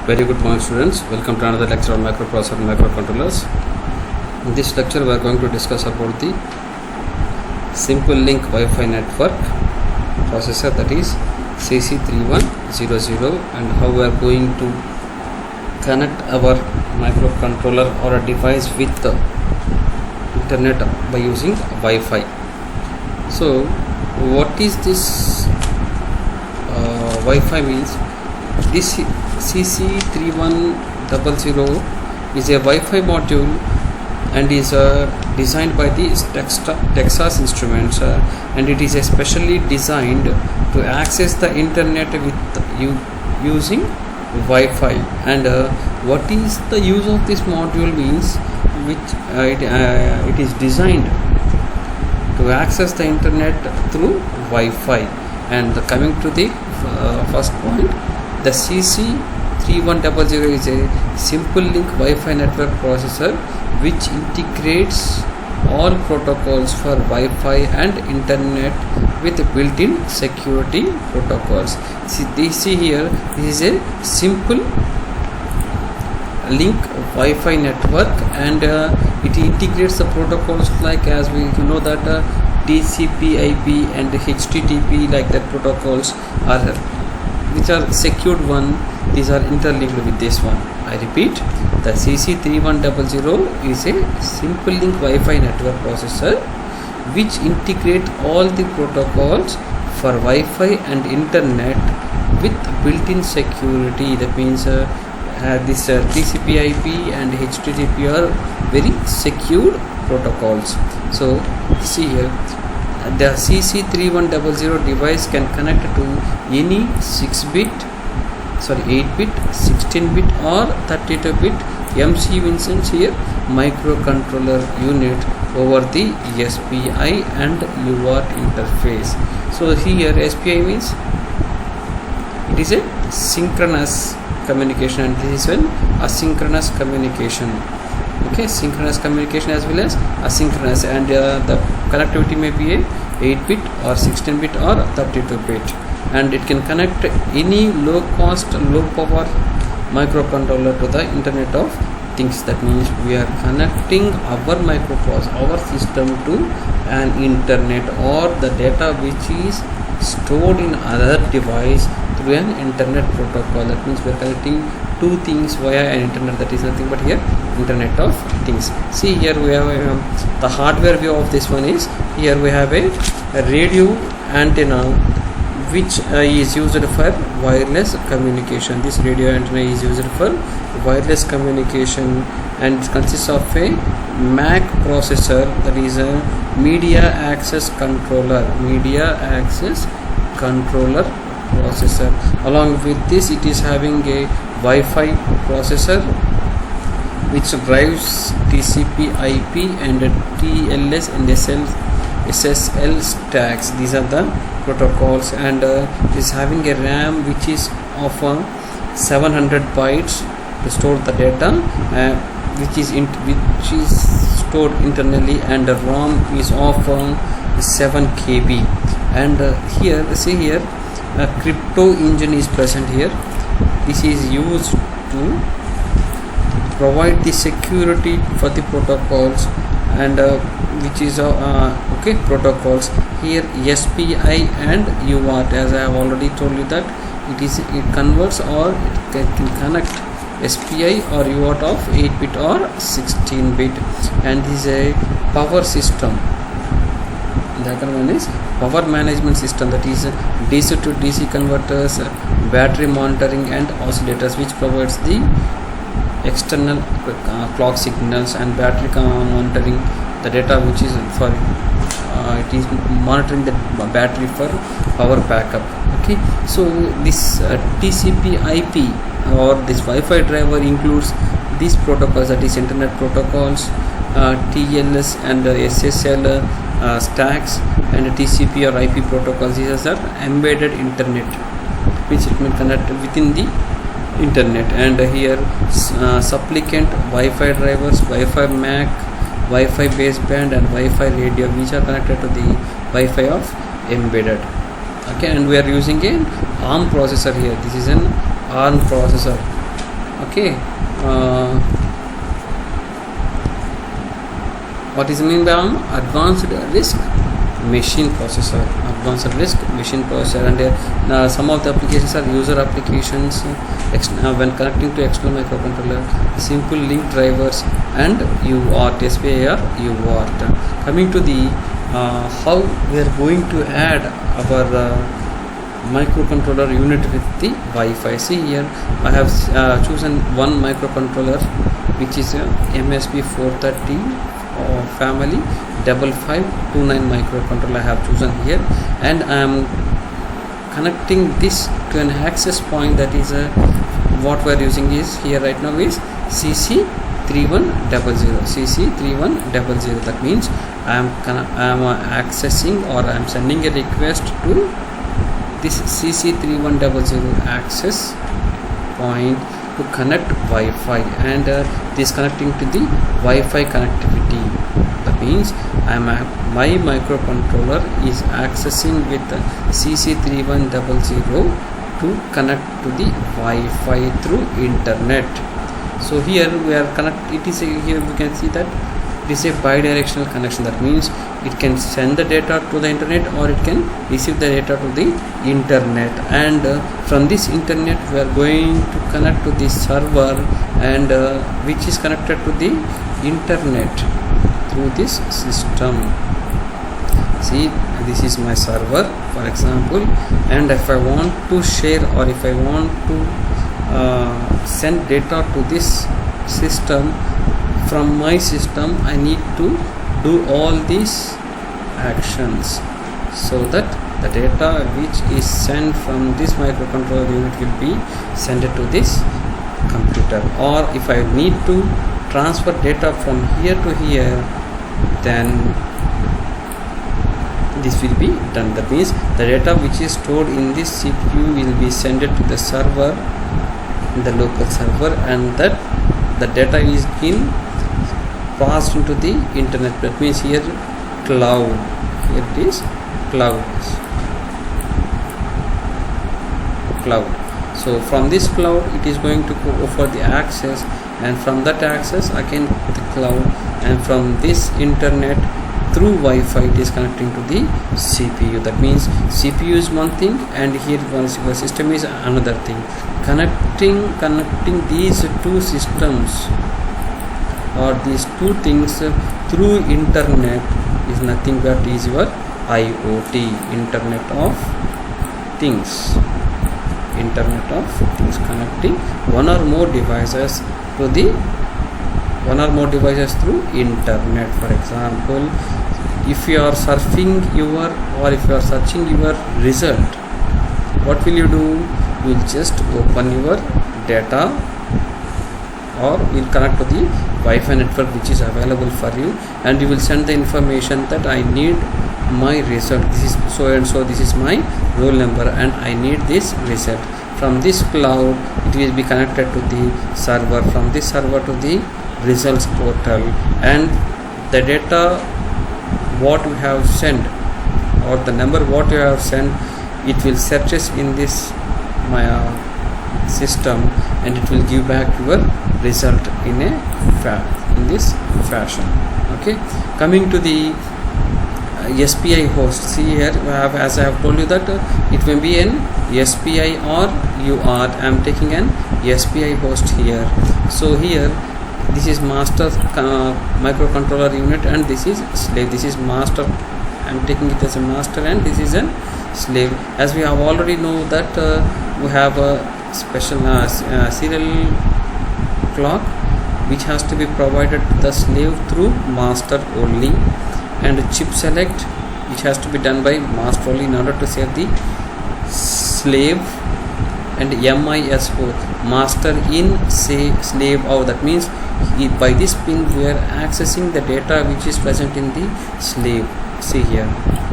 Very good morning, students. Welcome to another lecture on microprocessor and microcontrollers. In this lecture, we are going to discuss about the simple link Wi-Fi network processor, that is CC3100, and how we are going to connect our microcontroller or a device with the internet by using Wi-Fi. So, what is this Wi-Fi means? This CC3100 is a Wi-Fi module and is designed by the Texas Instruments, and it is especially designed to access the internet with using Wi-Fi. And what is the use of this module means? It is designed to access the internet through Wi-Fi. And coming to the first point, the CC3100 is a simple link Wi-Fi network processor which integrates all protocols for Wi-Fi and internet with built-in security protocols. See here, this is a simple link Wi-Fi network, and it integrates the protocols like, as we know that TCP/IP and HTTP, like that protocols are which are secured one. These are interlinked with this one. I repeat, the CC3100 is a simple link Wi-Fi network processor which integrate all the protocols for Wi-Fi and internet with built-in security. That means this TCP/IP and HTTP are very secure protocols. So see here, the CC3100 device can connect to any 8-bit, 16-bit or 32-bit MCU instance here microcontroller unit over the SPI and UART interface. So here SPI means it is a synchronous communication, and this is an asynchronous communication. Okay, synchronous communication as well as asynchronous, and the connectivity may be a 8-bit or 16-bit or 32-bit, and it can connect any low cost, low power microcontroller to the Internet of Things. That means we are connecting our microprocessor, our system, to an internet or the data which is stored in other device through an internet protocol. That means we are connecting two things via an internet, that is nothing but here Internet of Things. See here we have the hardware view of this one is, here we have a radio antenna which is used for wireless communication. This radio antenna is used for wireless communication, and it consists of a MAC processor, that is a media access controller processor. Along with this, it is having a Wi-Fi processor which drives TCP/IP and TLS and SSL stacks. These are the protocols, and is having a RAM which is of 700 bytes to store the data, which is stored internally, and the ROM is of 7 KB. And here, see here, a crypto engine is present here. This is used to provide the security for the protocols, and which is protocols here SPI and UART. As I have already told you that it converts or it can connect SPI or UART of 8-bit or 16-bit, and this is a power system. The other one is power management system, that is DC to DC converters, battery monitoring and oscillators, which provides the external clock signals, and battery monitoring the data which is for it is monitoring the battery for power backup. Okay, so this TCP/IP or this Wi-Fi driver includes these protocols, that is internet protocols, TLS and SSL stacks, and TCP or IP protocols. These are embedded internet which it may connect within the internet, and here supplicant Wi-Fi drivers, Wi-Fi MAC, Wi-Fi baseband and Wi-Fi radio, which are connected to the Wi-Fi of embedded. Okay, and we are using an ARM processor here. This is an ARM processor. Okay, what is mean by advanced risk machine processor? Advanced risk machine processor, and some of the applications are user applications when connecting to external microcontroller, simple link drivers, and UART, SPI or UART. Coming to the how we are going to add our microcontroller unit with the Wi-Fi. See here, I have chosen one microcontroller which is a MSP 430 family 5529 microcontroller I have chosen here, and I am connecting this to an access point. That is what we are using is here right now is CC3100. CC3100. That means I am accessing, or I am sending a request to this CC3100 access point to connect Wi-Fi, and this connecting to the Wi-Fi connectivity. That means my microcontroller is accessing with CC3100 to connect to the Wi-Fi through internet. So here we are here we can see that it is a bidirectional connection. That means it can send the data to the internet, or it can receive the data to the internet, and from this internet we are going to connect to the server, and which is connected to the internet through this system. See, this is my server, for example, and if I want to share, or if I want to send data to this system from my system, I need to do all these actions so that the data which is sent from this microcontroller unit will be sent to this computer. Or if I need to transfer data from here to here, then this will be done. That means the data which is stored in this CPU will be sent to the server, the local server, and that the data is in passed into the internet. That means here cloud, here it is cloud. So from this cloud it is going to go for the access, and from that access again the cloud, and from this internet through Wi-Fi it is connecting to the CPU. That means CPU is one thing, and here once your system is another thing. Connecting these two systems, or these two things through internet, is nothing but is your IoT, Internet of Things. Connecting one or more devices through internet. For example, if you are surfing if you are searching your result, what will you do? You will just open your data, or will connect to the Wi-Fi network which is available for you, and you will send the information that I need my result. This is so and so, this is my roll number, and I need this result. From this cloud it will be connected to the server, from this server to the results portal, and the data what you have sent, or the number what you have sent, it will searches in this my system, and it will give back your result in this fashion. Okay, coming to the SPI host. See here we have, as I have told you, that it may be an SPI or UART. I am taking an SPI host here. So here this is master microcontroller unit, and this is slave. This is master. I am taking it as a master, and this is a slave. As we have already know that we have a special serial clock which has to be provided to the slave through master only, and chip select which has to be done by master only in order to save the slave, and MISO, master in, say slave out. That means by this pin we are accessing the data which is present in the slave. See here,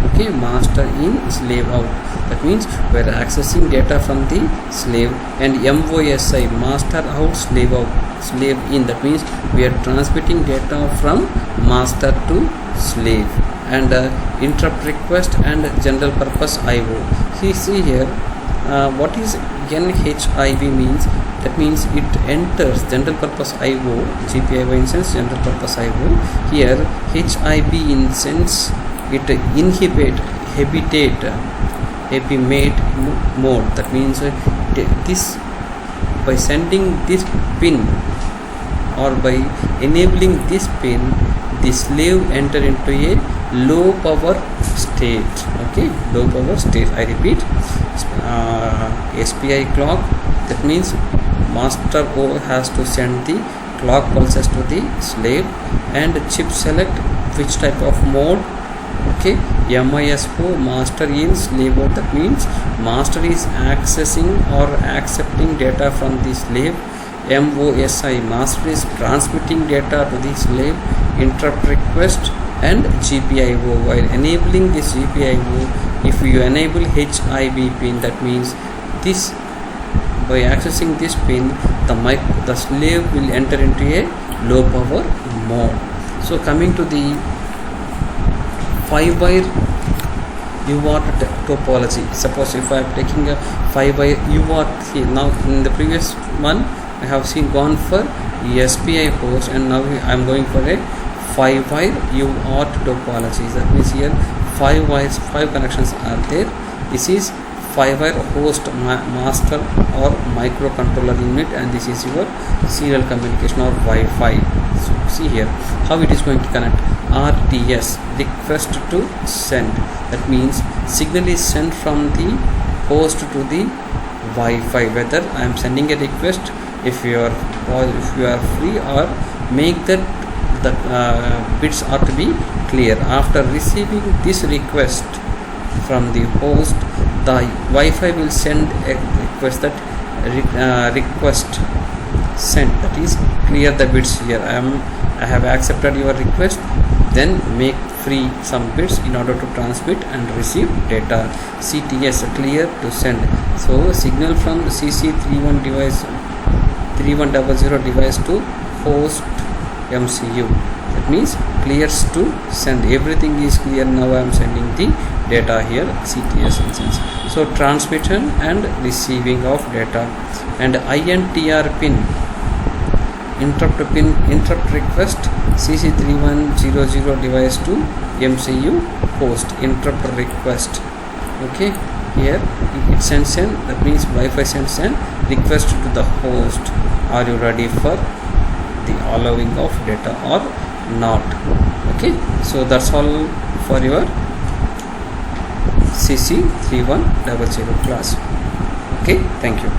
okay, master in, slave out. That means we are accessing data from the slave, and MOSI, master out, slave out, slave in. That means we are transmitting data from master to slave. And interrupt request and general purpose IO. See here, what is NHIV means? that means it enters general purpose IO. GPIO in sense general purpose IO. Here HIB in sense it habitate mode. That means this, by sending this pin or by enabling this pin, the slave enter into a low power state. Okay, low power state. I repeat, SPI clock. That means master O has to send the clock pulses to the slave, and chip select which type of mode. Okay, MISO, master in, slave out. That means master is accessing or accepting data from the slave. MOSI, master is transmitting data to the slave. Interrupt request, and GPIO. While enabling this GPIO, if you enable HIB pin, that means this, by accessing this pin, the slave will enter into a low power mode. So coming to the 5-wire UART topology. Suppose if I am taking a 5-wire UART here, now in the previous one I have gone for SPI host, and now I am going for a 5-wire UART topology. That means here 5 wires, 5 connections are there. This is 5-wire host master or microcontroller unit, and this is your serial communication or Wi-Fi. So see here how it is going to connect. RTS, request to send. That means signal is sent from the host to the Wi-Fi. Whether I am sending a request, if you are free, or make that the bits are to be clear. After receiving this request from the host, the Wi-Fi will send a request, that request sent, that is clear the bits here. I have accepted your request, then make free some bits in order to transmit and receive data. CTS, clear to send. So signal from CC31 device, 3100 device to host MCU. That means clears to send. Everything is clear. Now I am sending the data here, CTS instance. So transmission and receiving of data. And INTR pin, interrupt request, CC3100 device to MCU host, interrupt request. Okay, here it sends an, that means Wi-Fi sends an request to the host. Are you ready for the allowing of data or not? Okay, so that's all for your CC3100 class. Okay, thank you.